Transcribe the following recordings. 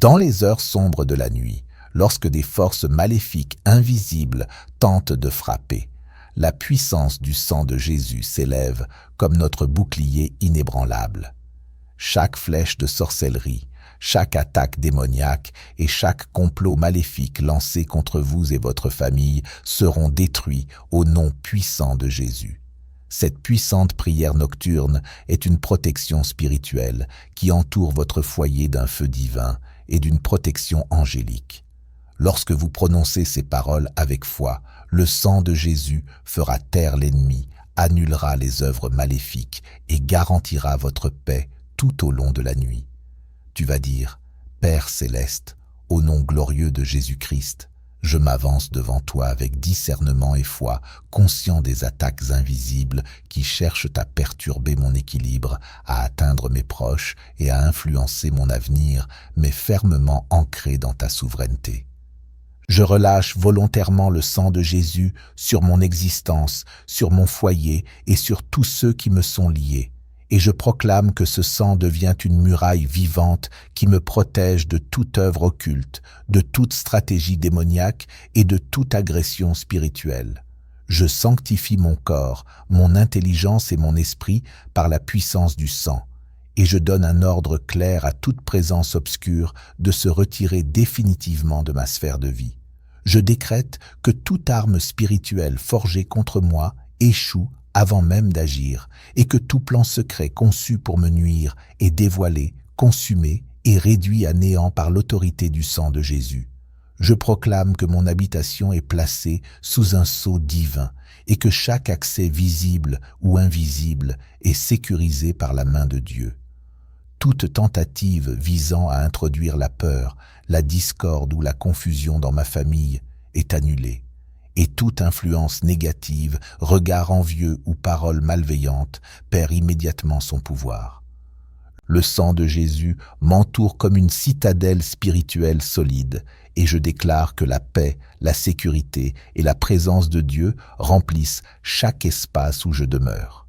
Dans les heures sombres de la nuit, lorsque des forces maléfiques invisibles tentent de frapper, la puissance du sang de Jésus s'élève comme notre bouclier inébranlable. Chaque flèche de sorcellerie, chaque attaque démoniaque et chaque complot maléfique lancé contre vous et votre famille seront détruits au nom puissant de Jésus. Cette puissante prière nocturne est une protection spirituelle qui entoure votre foyer d'un feu divin et d'une protection angélique. Lorsque vous prononcez ces paroles avec foi, le sang de Jésus fera taire l'ennemi, annulera les œuvres maléfiques et garantira votre paix tout au long de la nuit. Tu vas dire, Père céleste, au nom glorieux de Jésus-Christ, je m'avance devant toi avec discernement et foi, conscient des attaques invisibles qui cherchent à perturber mon équilibre, à atteindre mes proches et à influencer mon avenir, mais fermement ancré dans ta souveraineté. Je relâche volontairement le sang de Jésus sur mon existence, sur mon foyer et sur tous ceux qui me sont liés. Et je proclame que ce sang devient une muraille vivante qui me protège de toute œuvre occulte, de toute stratégie démoniaque et de toute agression spirituelle. Je sanctifie mon corps, mon intelligence et mon esprit par la puissance du sang, et je donne un ordre clair à toute présence obscure de se retirer définitivement de ma sphère de vie. Je décrète que toute arme spirituelle forgée contre moi échoue avant même d'agir, et que tout plan secret conçu pour me nuire est dévoilé, consumé et réduit à néant par l'autorité du sang de Jésus. Je proclame que mon habitation est placée sous un sceau divin et que chaque accès visible ou invisible est sécurisé par la main de Dieu. Toute tentative visant à introduire la peur, la discorde ou la confusion dans ma famille est annulée. Et toute influence négative, regard envieux ou parole malveillante perd immédiatement son pouvoir. Le sang de Jésus m'entoure comme une citadelle spirituelle solide et je déclare que la paix, la sécurité et la présence de Dieu remplissent chaque espace où je demeure.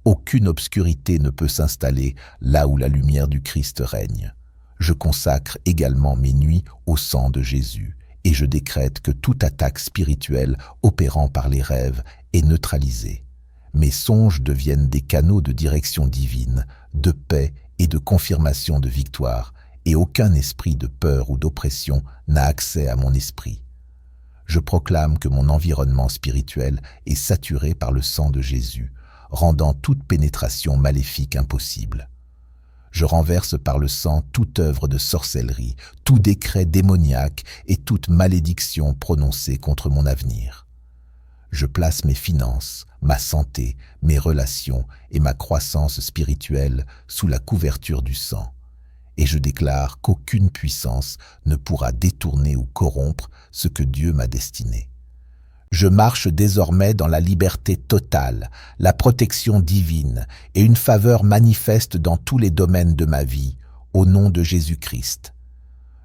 Aucune obscurité ne peut s'installer là où la lumière du Christ règne. Je consacre également mes nuits au sang de Jésus. Et je décrète que toute attaque spirituelle opérant par les rêves est neutralisée. Mes songes deviennent des canaux de direction divine, de paix et de confirmation de victoire, et aucun esprit de peur ou d'oppression n'a accès à mon esprit. Je proclame que mon environnement spirituel est saturé par le sang de Jésus, rendant toute pénétration maléfique impossible. Je renverse par le sang toute œuvre de sorcellerie, tout décret démoniaque et toute malédiction prononcée contre mon avenir. Je place mes finances, ma santé, mes relations et ma croissance spirituelle sous la couverture du sang. Et je déclare qu'aucune puissance ne pourra détourner ou corrompre ce que Dieu m'a destiné. Je marche désormais dans la liberté totale, la protection divine et une faveur manifeste dans tous les domaines de ma vie, au nom de Jésus-Christ.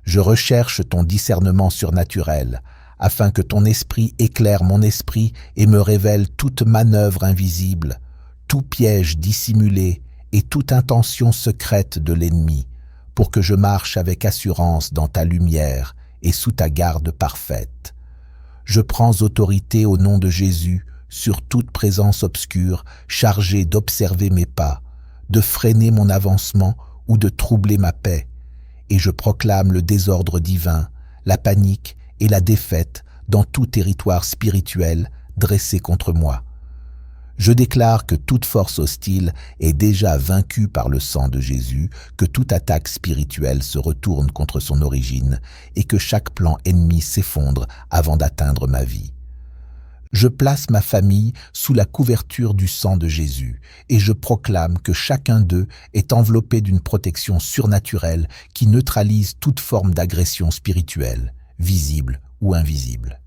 Je recherche ton discernement surnaturel, afin que ton esprit éclaire mon esprit et me révèle toute manœuvre invisible, tout piège dissimulé et toute intention secrète de l'ennemi, pour que je marche avec assurance dans ta lumière et sous ta garde parfaite. Je prends autorité au nom de Jésus sur toute présence obscure chargée d'observer mes pas, de freiner mon avancement ou de troubler ma paix, et je proclame le désordre divin, la panique et la défaite dans tout territoire spirituel dressé contre moi. Je déclare que toute force hostile est déjà vaincue par le sang de Jésus, que toute attaque spirituelle se retourne contre son origine et que chaque plan ennemi s'effondre avant d'atteindre ma vie. Je place ma famille sous la couverture du sang de Jésus et je proclame que chacun d'eux est enveloppé d'une protection surnaturelle qui neutralise toute forme d'agression spirituelle, visible ou invisible.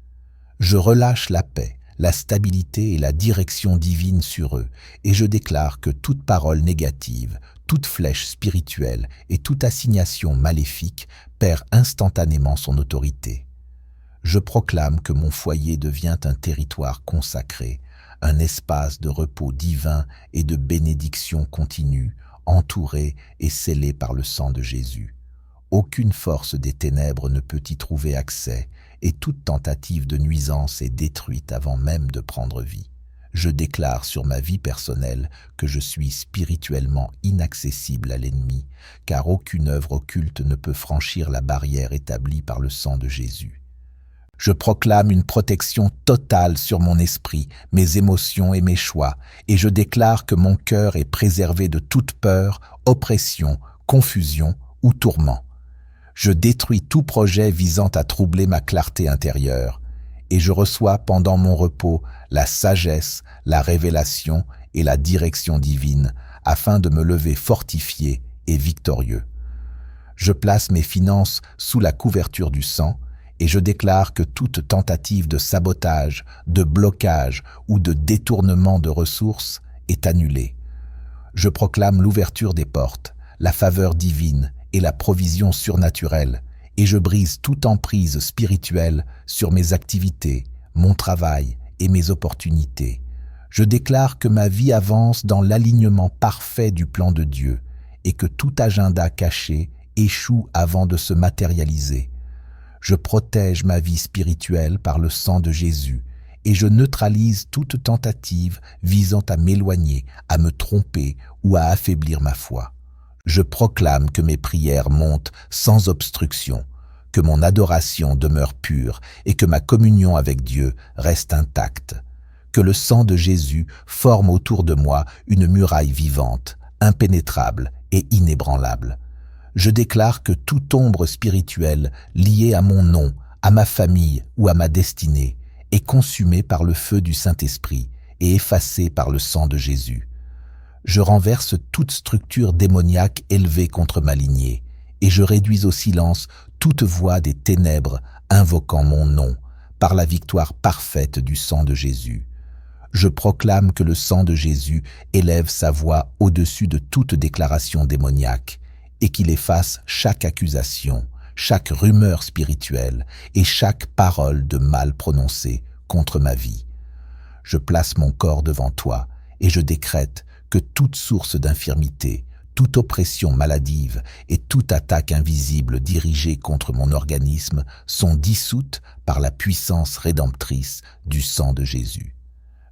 Je relâche la paix, la stabilité et la direction divine sur eux, et je déclare que toute parole négative, toute flèche spirituelle et toute assignation maléfique perd instantanément son autorité. Je proclame que mon foyer devient un territoire consacré, un espace de repos divin et de bénédiction continue, entouré et scellé par le sang de Jésus. Aucune force des ténèbres ne peut y trouver accès, et toute tentative de nuisance est détruite avant même de prendre vie. Je déclare sur ma vie personnelle que je suis spirituellement inaccessible à l'ennemi, car aucune œuvre occulte ne peut franchir la barrière établie par le sang de Jésus. Je proclame une protection totale sur mon esprit, mes émotions et mes choix, et je déclare que mon cœur est préservé de toute peur, oppression, confusion ou tourment. Je détruis tout projet visant à troubler ma clarté intérieure, et je reçois pendant mon repos la sagesse, la révélation et la direction divine, afin de me lever fortifié et victorieux. Je place mes finances sous la couverture du sang, et je déclare que toute tentative de sabotage, de blocage ou de détournement de ressources est annulée. Je proclame l'ouverture des portes, la faveur divine et la provision surnaturelle, et je brise toute emprise spirituelle sur mes activités, mon travail et mes opportunités. Je déclare que ma vie avance dans l'alignement parfait du plan de Dieu et que tout agenda caché échoue avant de se matérialiser. Je protège ma vie spirituelle par le sang de Jésus et je neutralise toute tentative visant à m'éloigner, à me tromper ou à affaiblir ma foi. Je proclame que mes prières montent sans obstruction, que mon adoration demeure pure et que ma communion avec Dieu reste intacte, que le sang de Jésus forme autour de moi une muraille vivante, impénétrable et inébranlable. Je déclare que toute ombre spirituelle liée à mon nom, à ma famille ou à ma destinée est consumée par le feu du Saint-Esprit et effacée par le sang de Jésus. Je renverse toute structure démoniaque élevée contre ma lignée, et je réduis au silence toute voix des ténèbres invoquant mon nom, par la victoire parfaite du sang de Jésus. Je proclame que le sang de Jésus élève sa voix au-dessus de toute déclaration démoniaque, et qu'il efface chaque accusation, chaque rumeur spirituelle et chaque parole de mal prononcée contre ma vie. Je place mon corps devant toi, et je décrète que toute source d'infirmité, toute oppression maladive et toute attaque invisible dirigée contre mon organisme sont dissoutes par la puissance rédemptrice du sang de Jésus.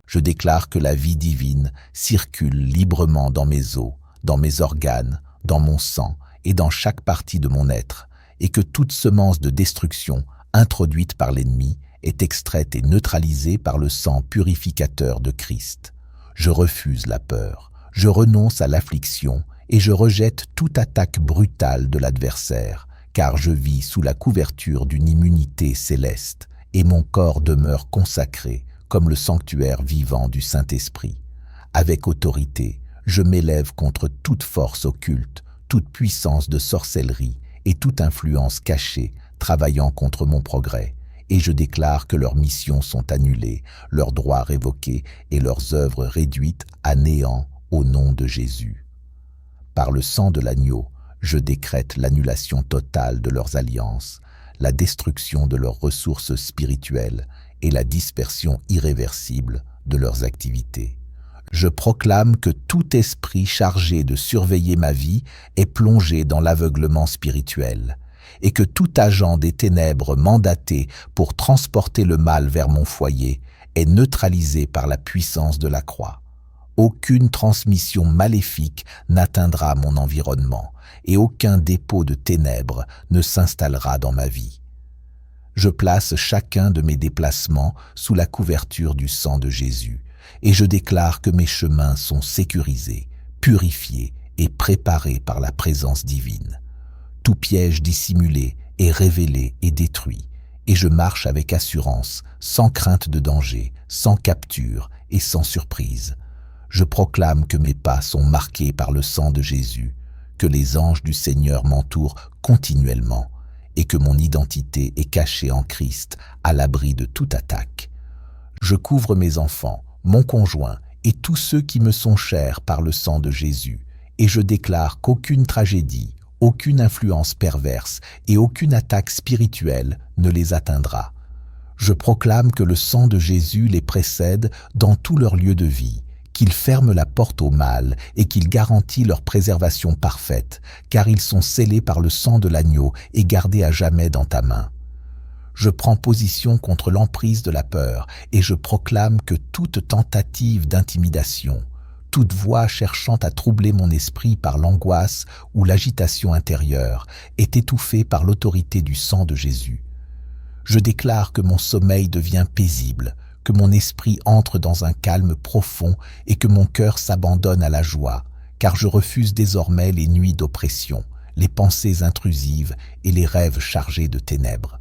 Je déclare que la vie divine circule librement dans mes os, dans mes organes, dans mon sang et dans chaque partie de mon être, et que toute semence de destruction introduite par l'ennemi est extraite et neutralisée par le sang purificateur de Christ. Je refuse la peur. Je renonce à l'affliction et je rejette toute attaque brutale de l'adversaire, car je vis sous la couverture d'une immunité céleste et mon corps demeure consacré comme le sanctuaire vivant du Saint-Esprit. Avec autorité, je m'élève contre toute force occulte, toute puissance de sorcellerie et toute influence cachée travaillant contre mon progrès, et je déclare que leurs missions sont annulées, leurs droits révoqués et leurs œuvres réduites à néant au nom de Jésus. Par le sang de l'agneau, je décrète l'annulation totale de leurs alliances, la destruction de leurs ressources spirituelles et la dispersion irréversible de leurs activités. Je proclame que tout esprit chargé de surveiller ma vie est plongé dans l'aveuglement spirituel, et que tout agent des ténèbres mandaté pour transporter le mal vers mon foyer est neutralisé par la puissance de la croix. Aucune transmission maléfique n'atteindra mon environnement et aucun dépôt de ténèbres ne s'installera dans ma vie. Je place chacun de mes déplacements sous la couverture du sang de Jésus et je déclare que mes chemins sont sécurisés, purifiés et préparés par la présence divine. Tout piège dissimulé est révélé et détruit et je marche avec assurance, sans crainte de danger, sans capture et sans surprise. Je proclame que mes pas sont marqués par le sang de Jésus, que les anges du Seigneur m'entourent continuellement et que mon identité est cachée en Christ à l'abri de toute attaque. Je couvre mes enfants, mon conjoint et tous ceux qui me sont chers par le sang de Jésus et je déclare qu'aucune tragédie, aucune influence perverse et aucune attaque spirituelle ne les atteindra. Je proclame que le sang de Jésus les précède dans tous leurs lieux de vie, qu'il ferme la porte au mal et qu'il garantit leur préservation parfaite, car ils sont scellés par le sang de l'agneau et gardés à jamais dans ta main. Je prends position contre l'emprise de la peur et je proclame que toute tentative d'intimidation, toute voix cherchant à troubler mon esprit par l'angoisse ou l'agitation intérieure est étouffée par l'autorité du sang de Jésus. Je déclare que mon sommeil devient paisible, que mon esprit entre dans un calme profond et que mon cœur s'abandonne à la joie, car je refuse désormais les nuits d'oppression, les pensées intrusives et les rêves chargés de ténèbres.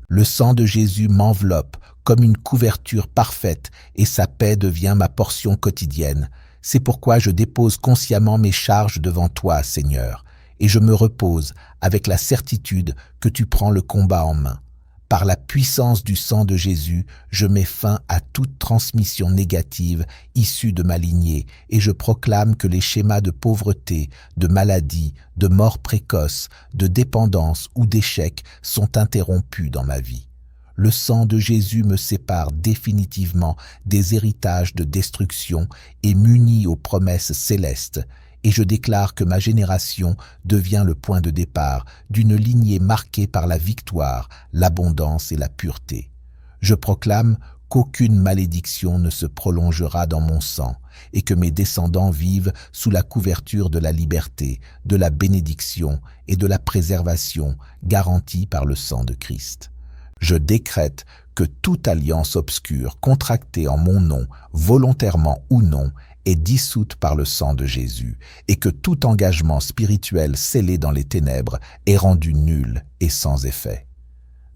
Le sang de Jésus m'enveloppe comme une couverture parfaite et sa paix devient ma portion quotidienne. C'est pourquoi je dépose consciemment mes charges devant toi, Seigneur, et je me repose avec la certitude que tu prends le combat en main. Par la puissance du sang de Jésus, je mets fin à toute transmission négative issue de ma lignée et je proclame que les schémas de pauvreté, de maladie, de mort précoce, de dépendance ou d'échec sont interrompus dans ma vie. Le sang de Jésus me sépare définitivement des héritages de destruction et m'unit aux promesses célestes. Et je déclare que ma génération devient le point de départ d'une lignée marquée par la victoire, l'abondance et la pureté. Je proclame qu'aucune malédiction ne se prolongera dans mon sang et que mes descendants vivent sous la couverture de la liberté, de la bénédiction et de la préservation garantie par le sang de Christ. Je décrète que toute alliance obscure contractée en mon nom, volontairement ou non, est dissoute par le sang de Jésus, et que tout engagement spirituel scellé dans les ténèbres est rendu nul et sans effet.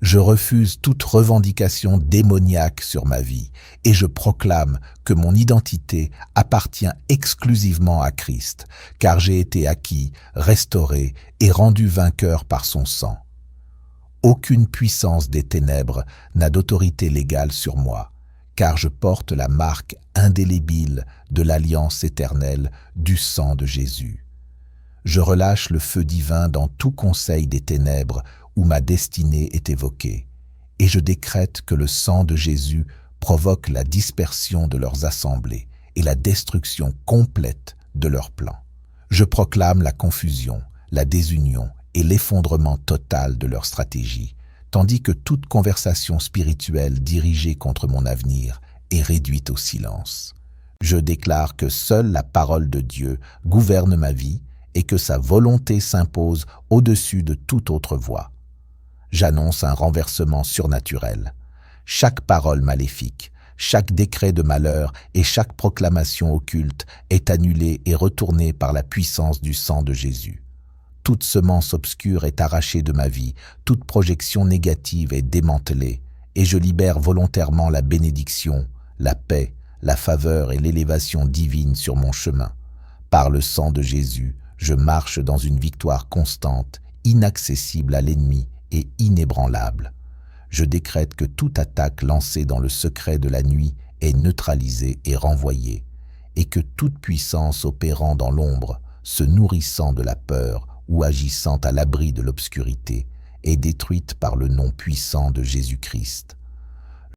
Je refuse toute revendication démoniaque sur ma vie, et je proclame que mon identité appartient exclusivement à Christ, car j'ai été acquis, restauré et rendu vainqueur par son sang. Aucune puissance des ténèbres n'a d'autorité légale sur moi, car je porte la marque indélébile de l'alliance éternelle du sang de Jésus. Je relâche le feu divin dans tout conseil des ténèbres où ma destinée est évoquée, et je décrète que le sang de Jésus provoque la dispersion de leurs assemblées et la destruction complète de leurs plans. Je proclame la confusion, la désunion et l'effondrement total de leur stratégie, tandis que toute conversation spirituelle dirigée contre mon avenir est réduite au silence. Je déclare que seule la parole de Dieu gouverne ma vie et que sa volonté s'impose au-dessus de toute autre voix. J'annonce un renversement surnaturel. Chaque parole maléfique, chaque décret de malheur et chaque proclamation occulte est annulée et retournée par la puissance du sang de Jésus. Toute semence obscure est arrachée de ma vie, toute projection négative est démantelée, et je libère volontairement la bénédiction, la paix, la faveur et l'élévation divine sur mon chemin. Par le sang de Jésus, je marche dans une victoire constante, inaccessible à l'ennemi et inébranlable. Je décrète que toute attaque lancée dans le secret de la nuit est neutralisée et renvoyée, et que toute puissance opérant dans l'ombre, se nourrissant de la peur ou agissant à l'abri de l'obscurité, est détruite par le nom puissant de Jésus-Christ.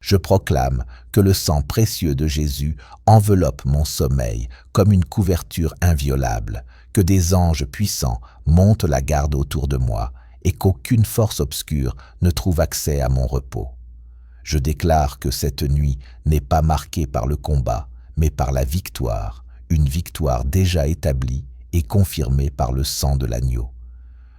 Je proclame que le sang précieux de Jésus enveloppe mon sommeil comme une couverture inviolable, que des anges puissants montent la garde autour de moi et qu'aucune force obscure ne trouve accès à mon repos. Je déclare que cette nuit n'est pas marquée par le combat, mais par la victoire, une victoire déjà établie et confirmée par le sang de l'agneau.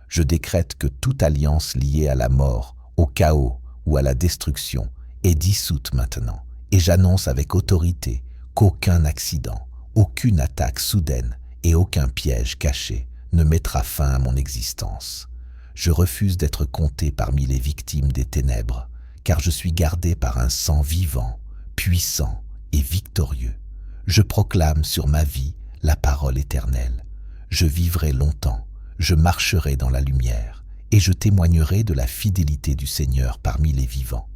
Je décrète que toute alliance liée à la mort, au chaos ou à la destruction est dissoute maintenant, et j'annonce avec autorité qu'aucun accident, aucune attaque soudaine et aucun piège caché ne mettra fin à mon existence. Je refuse d'être compté parmi les victimes des ténèbres, car je suis gardé par un sang vivant, puissant et victorieux. Je proclame sur ma vie la parole éternelle. Je vivrai longtemps, je marcherai dans la lumière, et je témoignerai de la fidélité du Seigneur parmi les vivants.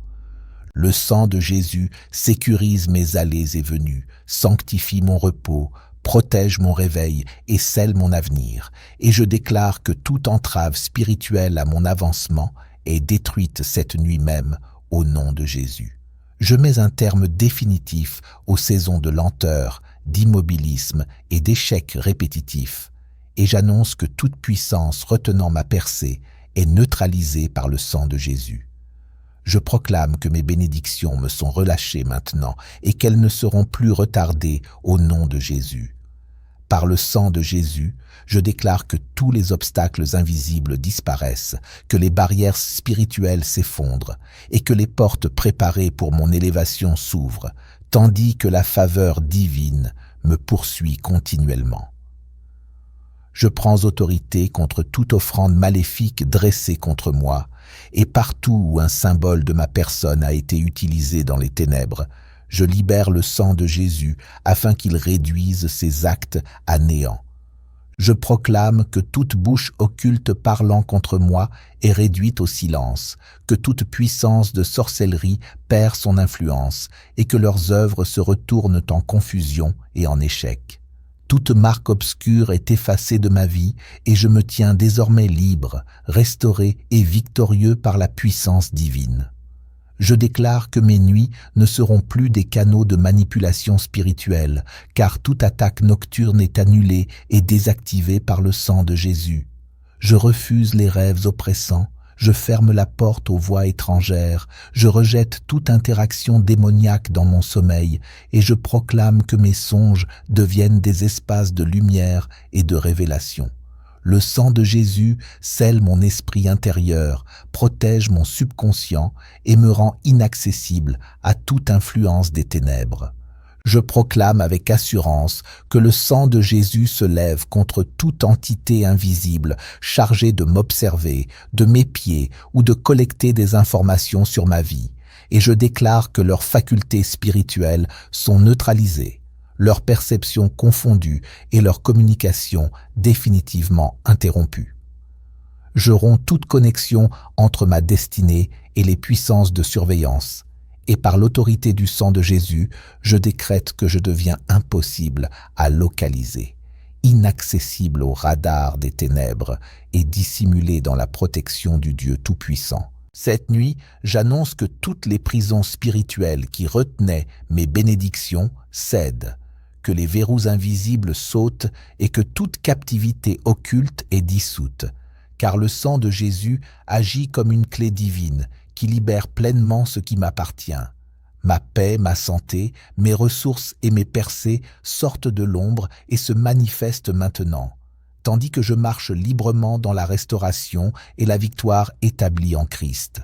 Le sang de Jésus sécurise mes allées et venues, sanctifie mon repos, protège mon réveil et scelle mon avenir, et je déclare que toute entrave spirituelle à mon avancement est détruite cette nuit même au nom de Jésus. Je mets un terme définitif aux saisons de lenteur, d'immobilisme et d'échecs répétitifs, et j'annonce que toute puissance retenant ma percée est neutralisée par le sang de Jésus. Je proclame que mes bénédictions me sont relâchées maintenant et qu'elles ne seront plus retardées au nom de Jésus. Par le sang de Jésus, je déclare que tous les obstacles invisibles disparaissent, que les barrières spirituelles s'effondrent et que les portes préparées pour mon élévation s'ouvrent, tandis que la faveur divine me poursuit continuellement. Je prends autorité contre toute offrande maléfique dressée contre moi, et partout où un symbole de ma personne a été utilisé dans les ténèbres, je libère le sang de Jésus afin qu'il réduise ses actes à néant. Je proclame que toute bouche occulte parlant contre moi est réduite au silence, que toute puissance de sorcellerie perd son influence et que leurs œuvres se retournent en confusion et en échec. Toute marque obscure est effacée de ma vie et je me tiens désormais libre, restauré et victorieux par la puissance divine. Je déclare que mes nuits ne seront plus des canaux de manipulation spirituelle, car toute attaque nocturne est annulée et désactivée par le sang de Jésus. Je refuse les rêves oppressants, je ferme la porte aux voix étrangères, je rejette toute interaction démoniaque dans mon sommeil et je proclame que mes songes deviennent des espaces de lumière et de révélation. Le sang de Jésus scelle mon esprit intérieur, protège mon subconscient et me rend inaccessible à toute influence des ténèbres. Je proclame avec assurance que le sang de Jésus se lève contre toute entité invisible chargée de m'observer, de m'épier ou de collecter des informations sur ma vie, et je déclare que leurs facultés spirituelles sont neutralisées, leurs perceptions confondues et leur communication définitivement interrompue. Je romps toute connexion entre ma destinée et les puissances de surveillance, et par l'autorité du sang de Jésus, je décrète que je deviens impossible à localiser, inaccessible au radar des ténèbres et dissimulé dans la protection du Dieu Tout-Puissant. Cette nuit, j'annonce que toutes les prisons spirituelles qui retenaient mes bénédictions cèdent, que les verrous invisibles sautent et que toute captivité occulte est dissoute, car le sang de Jésus agit comme une clé divine qui libère pleinement ce qui m'appartient. Ma paix, ma santé, mes ressources et mes percées sortent de l'ombre et se manifestent maintenant, tandis que je marche librement dans la restauration et la victoire établie en Christ.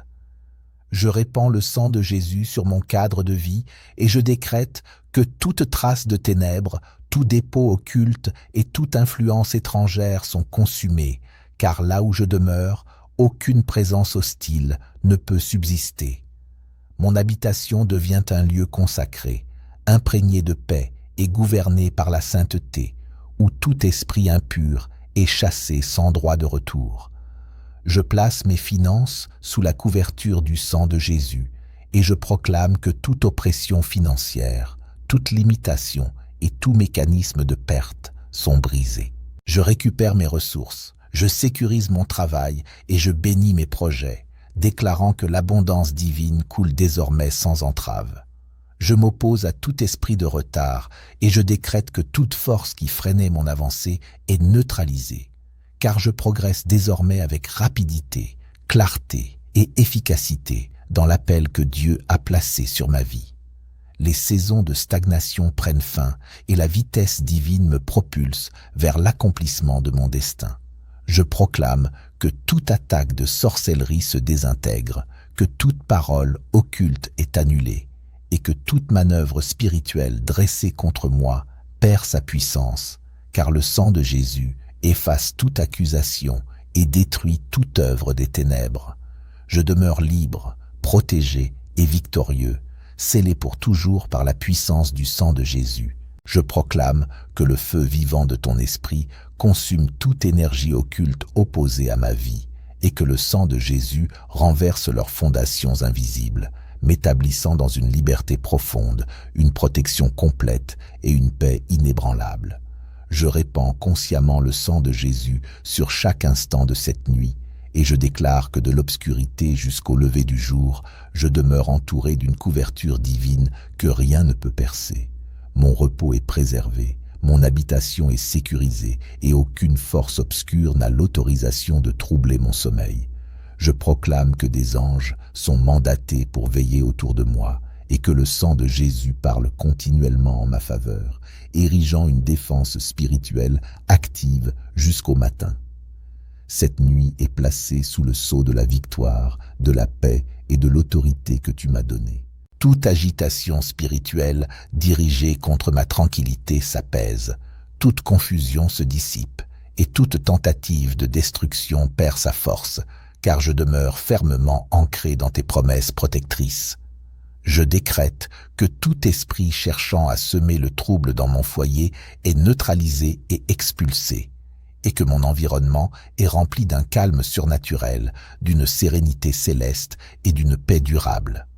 Je répands le sang de Jésus sur mon cadre de vie et je décrète que toute trace de ténèbres, tout dépôt occulte et toute influence étrangère sont consumés, car là où je demeure, aucune présence hostile ne peut subsister. Mon habitation devient un lieu consacré, imprégné de paix et gouverné par la sainteté, où tout esprit impur est chassé sans droit de retour. Je place mes finances sous la couverture du sang de Jésus et je proclame que toute oppression financière, toute limitation et tout mécanisme de perte sont brisés. Je récupère mes ressources, je sécurise mon travail et je bénis mes projets, déclarant que l'abondance divine coule désormais sans entrave. Je m'oppose à tout esprit de retard et je décrète que toute force qui freinait mon avancée est neutralisée, car je progresse désormais avec rapidité, clarté et efficacité dans l'appel que Dieu a placé sur ma vie. Les saisons de stagnation prennent fin et la vitesse divine me propulse vers l'accomplissement de mon destin. Je proclame que toute attaque de sorcellerie se désintègre, que toute parole occulte est annulée et que toute manœuvre spirituelle dressée contre moi perd sa puissance, car le sang de Jésus efface toute accusation et détruit toute œuvre des ténèbres. Je demeure libre, protégé et victorieux, scellé pour toujours par la puissance du sang de Jésus. Je proclame que le feu vivant de ton esprit consume toute énergie occulte opposée à ma vie et que le sang de Jésus renverse leurs fondations invisibles, m'établissant dans une liberté profonde, une protection complète et une paix inébranlable. Je répands consciemment le sang de Jésus sur chaque instant de cette nuit et je déclare que de l'obscurité jusqu'au lever du jour, je demeure entouré d'une couverture divine que rien ne peut percer. Mon repos est préservé, mon habitation est sécurisée et aucune force obscure n'a l'autorisation de troubler mon sommeil. Je proclame que des anges sont mandatés pour veiller autour de moi et que le sang de Jésus parle continuellement en ma faveur, érigeant une défense spirituelle active jusqu'au matin. Cette nuit est placée sous le sceau de la victoire, de la paix et de l'autorité que tu m'as donnée. Toute agitation spirituelle dirigée contre ma tranquillité s'apaise, toute confusion se dissipe et toute tentative de destruction perd sa force, car je demeure fermement ancré dans tes promesses protectrices. Je décrète que tout esprit cherchant à semer le trouble dans mon foyer est neutralisé et expulsé, et que mon environnement est rempli d'un calme surnaturel, d'une sérénité céleste et d'une paix durable.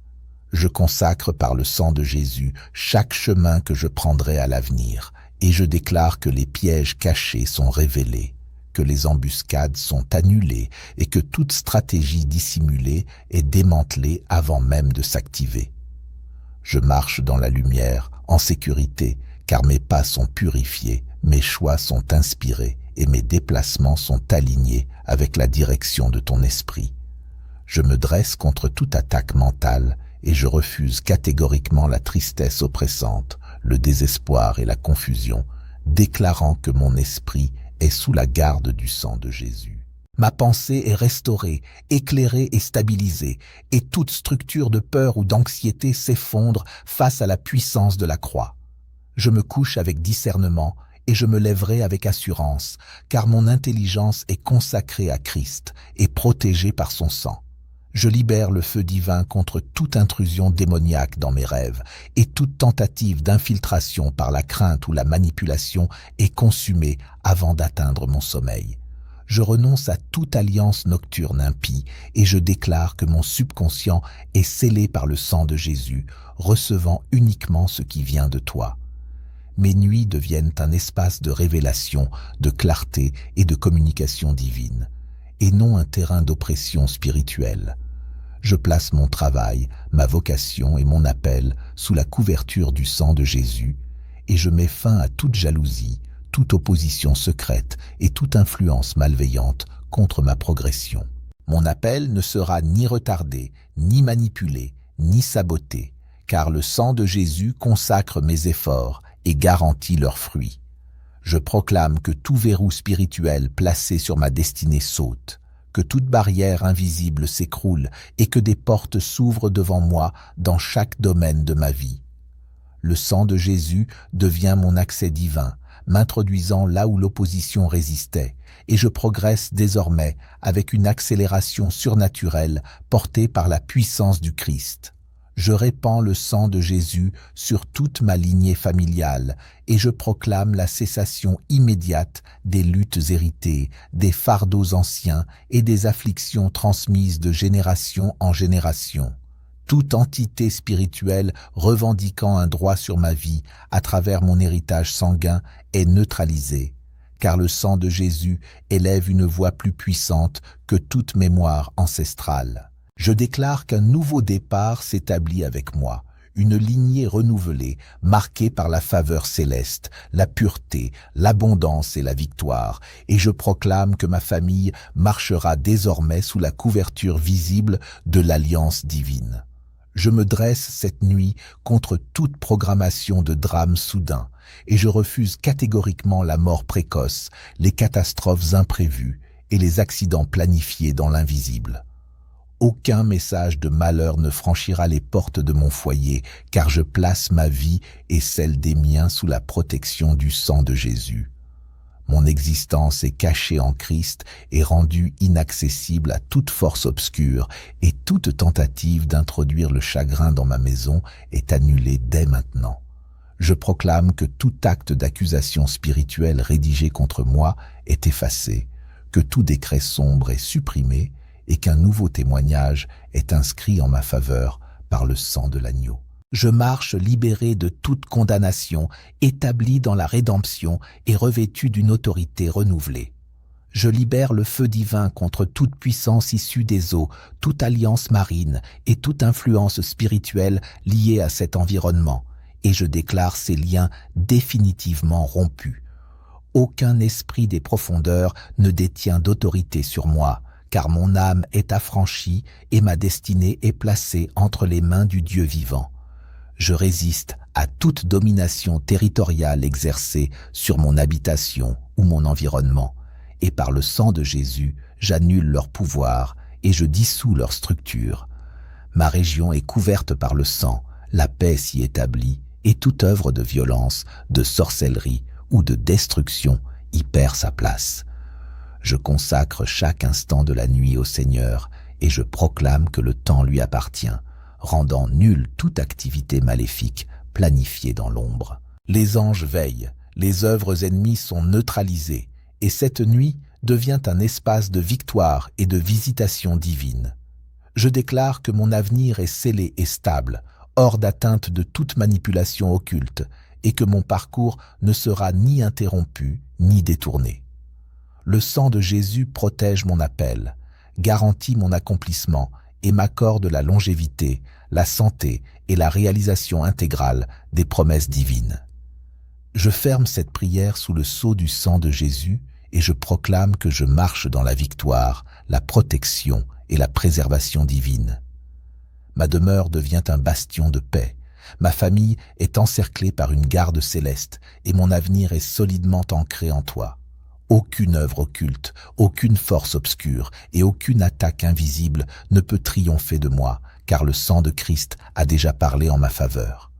Je consacre par le sang de Jésus chaque chemin que je prendrai à l'avenir, et je déclare que les pièges cachés sont révélés, que les embuscades sont annulées et que toute stratégie dissimulée est démantelée avant même de s'activer. Je marche dans la lumière, en sécurité, car mes pas sont purifiés, mes choix sont inspirés et mes déplacements sont alignés avec la direction de ton esprit. Je me dresse contre toute attaque mentale et je refuse catégoriquement la tristesse oppressante, le désespoir et la confusion, déclarant que mon esprit est sous la garde du sang de Jésus. Ma pensée est restaurée, éclairée et stabilisée, et toute structure de peur ou d'anxiété s'effondre face à la puissance de la croix. Je me couche avec discernement et je me lèverai avec assurance, car mon intelligence est consacrée à Christ et protégée par son sang. Je libère le feu divin contre toute intrusion démoniaque dans mes rêves, et toute tentative d'infiltration par la crainte ou la manipulation est consumée avant d'atteindre mon sommeil. Je renonce à toute alliance nocturne impie et je déclare que mon subconscient est scellé par le sang de Jésus, recevant uniquement ce qui vient de toi. Mes nuits deviennent un espace de révélation, de clarté et de communication divine, et non un terrain d'oppression spirituelle. Je place mon travail, ma vocation et mon appel sous la couverture du sang de Jésus, et je mets fin à toute jalousie, toute opposition secrète et toute influence malveillante contre ma progression. Mon appel ne sera ni retardé, ni manipulé, ni saboté, car le sang de Jésus consacre mes efforts et garantit leurs fruits. Je proclame que tout verrou spirituel placé sur ma destinée saute, que toute barrière invisible s'écroule et que des portes s'ouvrent devant moi dans chaque domaine de ma vie. Le sang de Jésus devient mon accès divin, m'introduisant là où l'opposition résistait, et je progresse désormais avec une accélération surnaturelle portée par la puissance du Christ. Je répands le sang de Jésus sur toute ma lignée familiale et je proclame la cessation immédiate des luttes héritées, des fardeaux anciens et des afflictions transmises de génération en génération. Toute entité spirituelle revendiquant un droit sur ma vie à travers mon héritage sanguin est neutralisée, car le sang de Jésus élève une voix plus puissante que toute mémoire ancestrale. Je déclare qu'un nouveau départ s'établit avec moi, une lignée renouvelée, marquée par la faveur céleste, la pureté, l'abondance et la victoire, et je proclame que ma famille marchera désormais sous la couverture visible de l'alliance divine. Je me dresse cette nuit contre toute programmation de drame soudain, et je refuse catégoriquement la mort précoce, les catastrophes imprévues et les accidents planifiés dans l'invisible. Aucun message de malheur ne franchira les portes de mon foyer, car je place ma vie et celle des miens sous la protection du sang de Jésus. Mon existence est cachée en Christ et rendue inaccessible à toute force obscure, et toute tentative d'introduire le chagrin dans ma maison est annulée dès maintenant. Je proclame que tout acte d'accusation spirituelle rédigé contre moi est effacé, que tout décret sombre est supprimé, et qu'un nouveau témoignage est inscrit en ma faveur par le sang de l'agneau. Je marche libéré de toute condamnation, établi dans la rédemption et revêtu d'une autorité renouvelée. Je libère le feu divin contre toute puissance issue des eaux, toute alliance marine et toute influence spirituelle liée à cet environnement, et je déclare ces liens définitivement rompus. Aucun esprit des profondeurs ne détient d'autorité sur moi, car mon âme est affranchie et ma destinée est placée entre les mains du Dieu vivant. Je résiste à toute domination territoriale exercée sur mon habitation ou mon environnement, et par le sang de Jésus, j'annule leur pouvoir et je dissous leur structure. Ma région est couverte par le sang, la paix s'y établit, et toute œuvre de violence, de sorcellerie ou de destruction y perd sa place. Je consacre chaque instant de la nuit au Seigneur et je proclame que le temps lui appartient, rendant nulle toute activité maléfique planifiée dans l'ombre. Les anges veillent, les œuvres ennemies sont neutralisées, et cette nuit devient un espace de victoire et de visitation divine. Je déclare que mon avenir est scellé et stable, hors d'atteinte de toute manipulation occulte, et que mon parcours ne sera ni interrompu ni détourné. Le sang de Jésus protège mon appel, garantit mon accomplissement et m'accorde la longévité, la santé et la réalisation intégrale des promesses divines. Je ferme cette prière sous le sceau du sang de Jésus et je proclame que je marche dans la victoire, la protection et la préservation divine. Ma demeure devient un bastion de paix. Ma famille est encerclée par une garde céleste et mon avenir est solidement ancré en toi. Aucune œuvre occulte, aucune force obscure et aucune attaque invisible ne peut triompher de moi, car le sang de Christ a déjà parlé en ma faveur.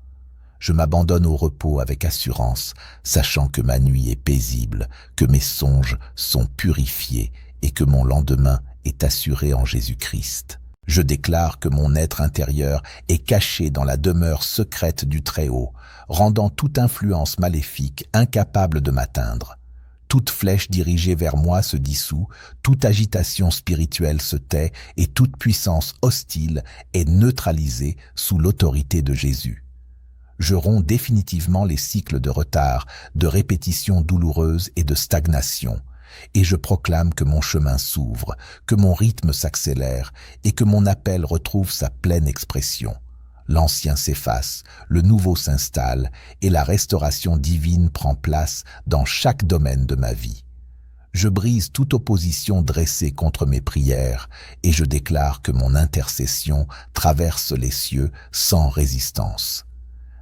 Je m'abandonne au repos avec assurance, sachant que ma nuit est paisible, que mes songes sont purifiés et que mon lendemain est assuré en Jésus-Christ. Je déclare que mon être intérieur est caché dans la demeure secrète du Très-Haut, rendant toute influence maléfique incapable de m'atteindre. Toute flèche dirigée vers moi se dissout, toute agitation spirituelle se tait et toute puissance hostile est neutralisée sous l'autorité de Jésus. Je romps définitivement les cycles de retard, de répétitions douloureuses et de stagnation. Et je proclame que mon chemin s'ouvre, que mon rythme s'accélère et que mon appel retrouve sa pleine expression. L'ancien s'efface, le nouveau s'installe et la restauration divine prend place dans chaque domaine de ma vie. Je brise toute opposition dressée contre mes prières et je déclare que mon intercession traverse les cieux sans résistance.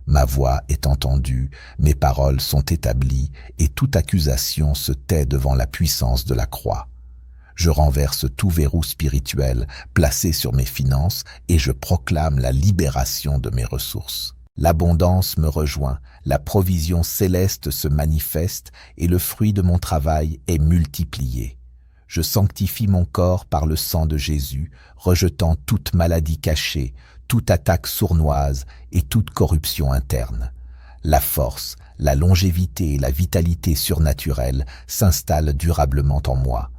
Ma voix est entendue, mes paroles sont établies et toute accusation se tait devant la puissance de la croix. Je renverse tout verrou spirituel placé sur mes finances et je proclame la libération de mes ressources. L'abondance me rejoint, la provision céleste se manifeste et le fruit de mon travail est multiplié. Je sanctifie mon corps par le sang de Jésus, rejetant toute maladie cachée, toute attaque sournoise et toute corruption interne. La force, la longévité et la vitalité surnaturelle s'installent durablement en moi.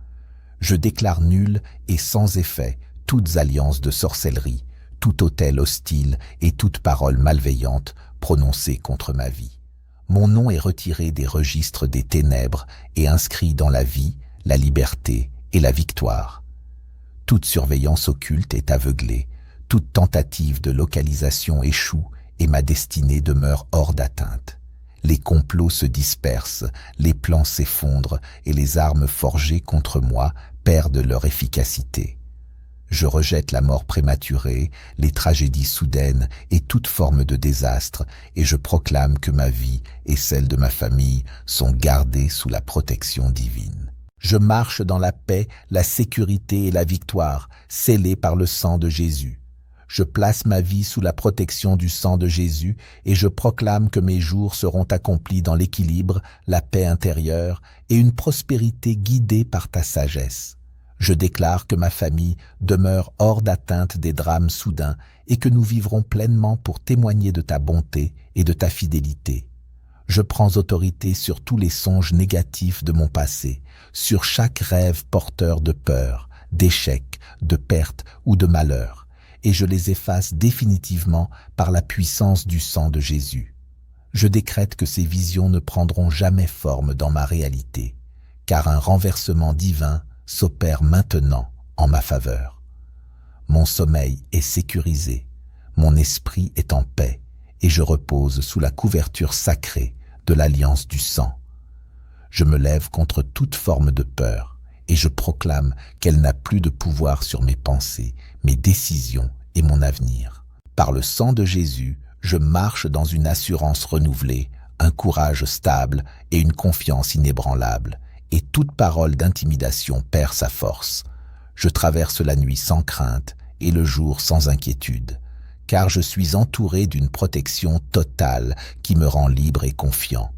Je déclare nul et sans effet toutes alliances de sorcellerie, tout autel hostile et toute parole malveillante prononcée contre ma vie. Mon nom est retiré des registres des ténèbres et inscrit dans la vie, la liberté et la victoire. Toute surveillance occulte est aveuglée, toute tentative de localisation échoue et ma destinée demeure hors d'atteinte. Les complots se dispersent, les plans s'effondrent et les armes forgées contre moi perdent leur efficacité. Je rejette la mort prématurée, les tragédies soudaines et toute forme de désastre et je proclame que ma vie et celle de ma famille sont gardées sous la protection divine. Je marche dans la paix, la sécurité et la victoire, scellées par le sang de Jésus. Je place ma vie sous la protection du sang de Jésus et je proclame que mes jours seront accomplis dans l'équilibre, la paix intérieure et une prospérité guidée par ta sagesse. Je déclare que ma famille demeure hors d'atteinte des drames soudains et que nous vivrons pleinement pour témoigner de ta bonté et de ta fidélité. Je prends autorité sur tous les songes négatifs de mon passé, sur chaque rêve porteur de peur, d'échec, de perte ou de malheur. Et je les efface définitivement par la puissance du sang de Jésus. Je décrète que ces visions ne prendront jamais forme dans ma réalité, car un renversement divin s'opère maintenant en ma faveur. Mon sommeil est sécurisé, mon esprit est en paix, et je repose sous la couverture sacrée de l'alliance du sang. Je me lève contre toute forme de peur et je proclame qu'elle n'a plus de pouvoir sur mes pensées, mes décisions et mon avenir. Par le sang de Jésus, je marche dans une assurance renouvelée, un courage stable et une confiance inébranlable, et toute parole d'intimidation perd sa force. Je traverse la nuit sans crainte et le jour sans inquiétude, car je suis entouré d'une protection totale qui me rend libre et confiant.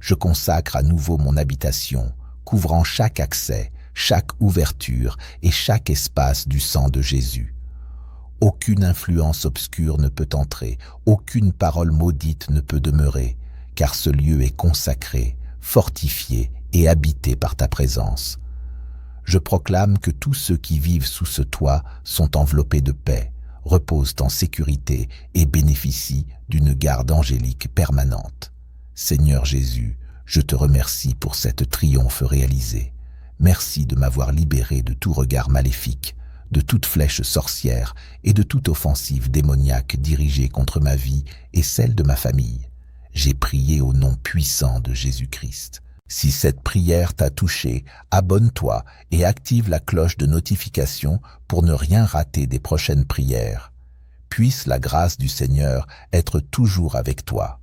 Je consacre à nouveau mon habitation, couvrant chaque accès, chaque ouverture et chaque espace du sang de Jésus. Aucune influence obscure ne peut entrer, aucune parole maudite ne peut demeurer, car ce lieu est consacré, fortifié et habité par ta présence. Je proclame que tous ceux qui vivent sous ce toit sont enveloppés de paix, reposent en sécurité et bénéficient d'une garde angélique permanente. Seigneur Jésus, je te remercie pour cette triomphe réalisée. Merci de m'avoir libéré de tout regard maléfique, de toute flèche sorcière et de toute offensive démoniaque dirigée contre ma vie et celle de ma famille. J'ai prié au nom puissant de Jésus-Christ. Si cette prière t'a touché, abonne-toi et active la cloche de notification pour ne rien rater des prochaines prières. Puisse la grâce du Seigneur être toujours avec toi.